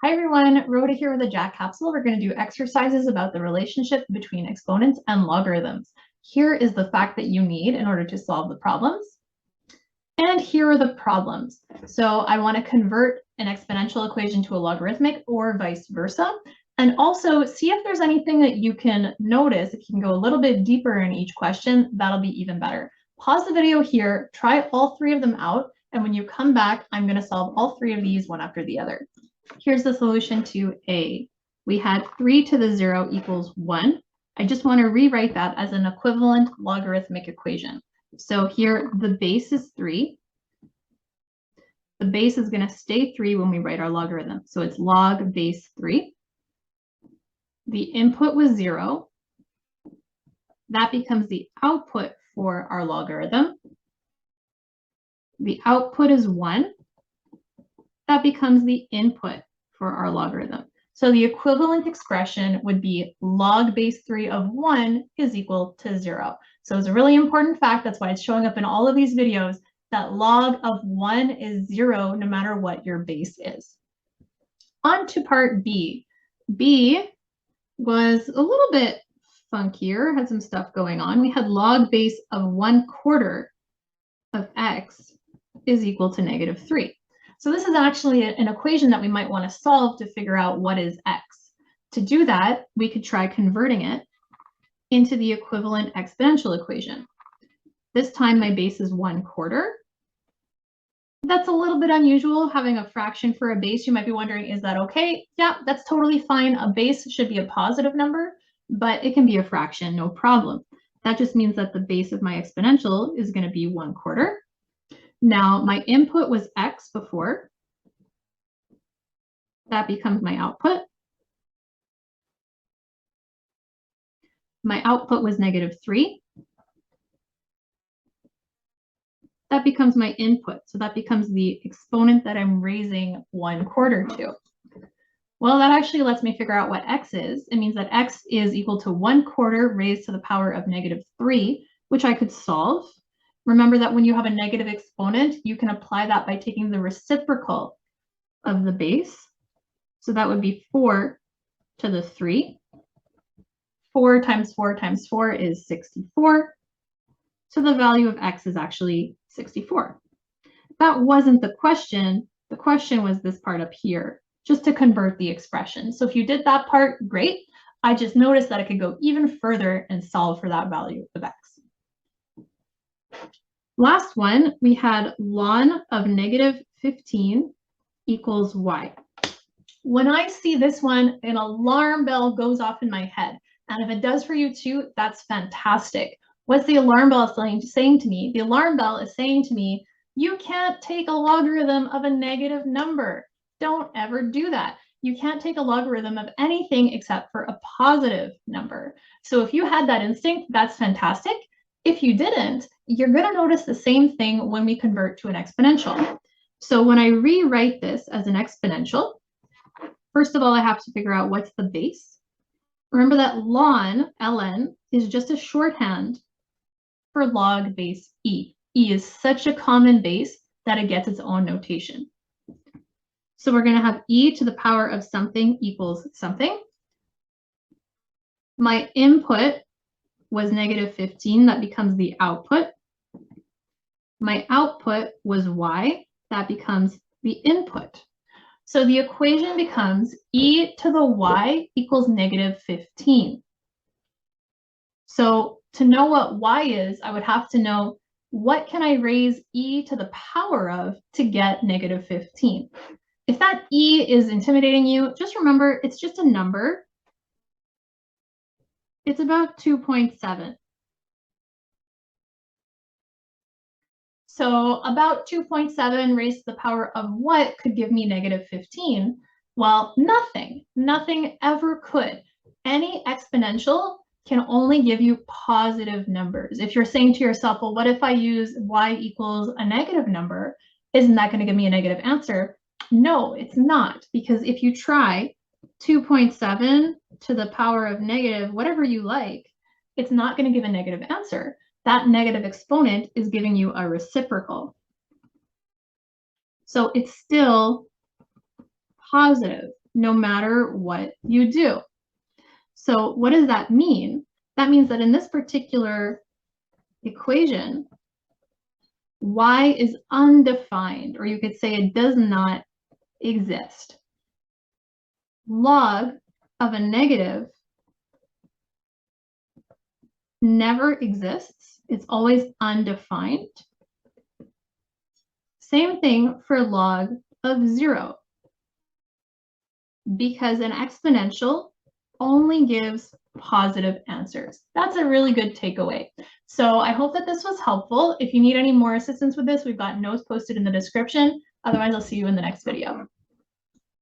Hi everyone, Rhoda here with a JAC Capsule. We're going to do exercises about the relationship between exponents and logarithms. Here is the fact that you need in order to solve the problems. And here are the problems. So I want to convert an exponential equation to a logarithmic or vice versa. And also see if there's anything that you can notice. If you can go a little bit deeper in each question, that'll be even better. Pause the video here, try all three of them out. And when you come back, I'm going to solve all three of these one after the other. Here's the solution to A. We had 3 to the 0 equals 1. I just want to rewrite that as an equivalent logarithmic equation. So here the base is 3. The base is going to stay 3 when we write our logarithm. So it's log base 3. The input was 0. That becomes the output for our logarithm. The output is 1. That becomes the input for our logarithm. So the equivalent expression would be log base 3 of 1 is equal to 0. So it's a really important fact, that's why it's showing up in all of these videos, that log of 1 is 0 no matter what your base is. On to part B. B was a little bit funkier, had some stuff going on. We had log base of 1/4 of x is equal to -3. So this is actually an equation that we might want to solve to figure out what is x. To do that, we could try converting it into the equivalent exponential equation. This time my base is 1/4. That's a little bit unusual, having a fraction for a base. You might be wondering, is that okay? Yeah, that's totally fine. A base should be a positive number, but it can be a fraction, no problem. That just means that the base of my exponential is going to be 1/4. Now, my input was x before. That becomes my output. My output was -3. That becomes my input. So that becomes the exponent that I'm raising 1/4 to. Well, that actually lets me figure out what x is. It means that x is equal to 1/4 raised to the power of -3, which I could solve. Remember that when you have a negative exponent, you can apply that by taking the reciprocal of the base. So that would be 4 to the 3. 4 times 4 times 4 is 64. So the value of x is actually 64. That wasn't the question. The question was this part up here, just to convert the expression. So if you did that part, great. I just noticed that I could go even further and solve for that value of x. Last one, we had ln of -15 equals y. When I see this one, an alarm bell goes off in my head. And if it does for you too, that's fantastic. What's the alarm bell saying to me? The alarm bell is saying to me, you can't take a logarithm of a negative number. Don't ever do that. You can't take a logarithm of anything except for a positive number. So if you had that instinct, that's fantastic. If you didn't, you're going to notice the same thing when we convert to an exponential. So when I rewrite this as an exponential, first of all, I have to figure out what's the base. Remember that ln is just a shorthand for log base e. E is such a common base that it gets its own notation. So we're going to have e to the power of something equals something. My input was -15. That becomes the output. My output was y. That becomes the input. So the equation becomes e to the y equals -15. So to know what y is, I would have to know what can I raise e to the power of to get -15. If that e is intimidating you, just remember it's just a number. It's about 2.7. So about 2.7 raised to the power of what could give me -15? Well, nothing. Nothing ever could. Any exponential can only give you positive numbers. If you're saying to yourself, well, what if I use y equals a negative number? Isn't that going to give me a negative answer? No, it's not, because if you try 2.7 to the power of negative, whatever you like, it's not going to give a negative answer. That negative exponent is giving you a reciprocal. So it's still positive. no matter what you do. So what does that mean? That means that in this particular equation, y is undefined, or you could say it does not exist. Log of a negative never exists. It's always undefined. Same thing for log of 0, because an exponential only gives positive answers. That's a really good takeaway. So I hope that this was helpful. If you need any more assistance with this, we've got notes posted in the description. Otherwise, I'll see you in the next video.